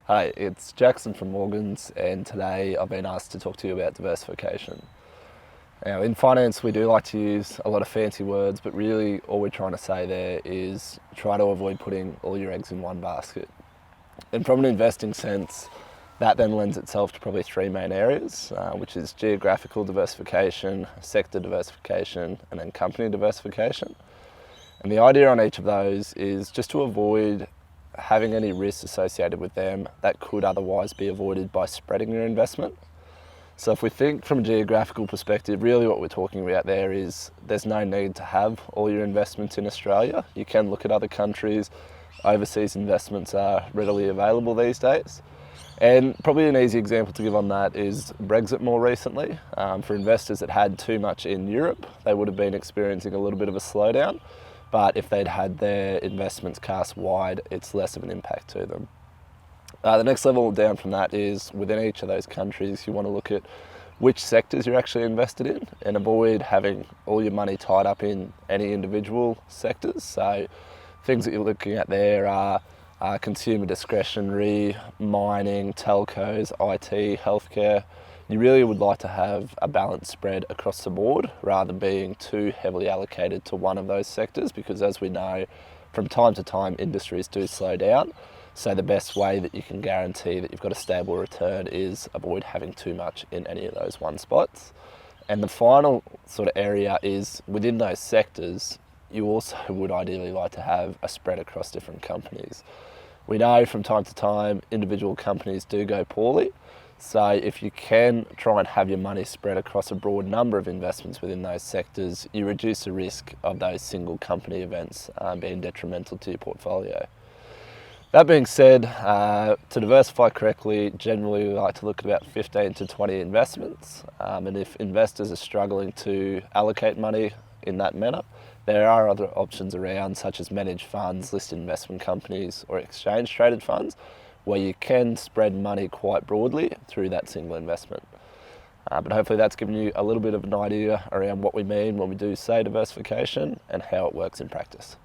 Hi, it's Jackson from Morgans, and today I've been asked to talk to you about diversification. Now, in finance, we do like to use a lot of fancy words, but really all we're trying to say there is try to avoid putting all your eggs in one basket. And from an investing sense, that then lends itself to probably three main areas, which is geographical diversification, sector diversification, and then company diversification. And the idea on each of those is just to avoid having any risks associated with them that could otherwise be avoided by spreading your investment. So if we think from a geographical perspective, really what we're talking about there is there's no need to have all your investments in Australia. You can look at other countries. Overseas investments are readily available these days. And probably an easy example to give on that is Brexit more recently. For investors that had too much in Europe, they would have been experiencing a little bit of a slowdown. But if they'd had their investments cast wide, it's less of an impact to them. The next level down from that is within each of those countries, you want to look at which sectors you're actually invested in and avoid having all your money tied up in any individual sectors. So things that you're looking at there are consumer discretionary, mining, telcos, IT, healthcare. You really would like to have a balanced spread across the board rather than being too heavily allocated to one of those sectors, because as we know, from time to time industries do slow down. So the best way that you can guarantee that you've got a stable return is avoid having too much in any of those one spots. And the final sort of area is within those sectors, you also would ideally like to have a spread across different companies. We know from time to time individual companies do go poorly. So if you can try and have your money spread across a broad number of investments within those sectors, you reduce the risk of those single company events being detrimental to your portfolio. That being said, to diversify correctly, generally we like to look at about 15 to 20 investments. And if investors are struggling to allocate money in that manner, there are other options around, such as managed funds, listed investment companies, or exchange traded funds, where you can spread money quite broadly through that single investment. But hopefully that's given you a little bit of an idea around what we mean when we do say diversification and how it works in practice.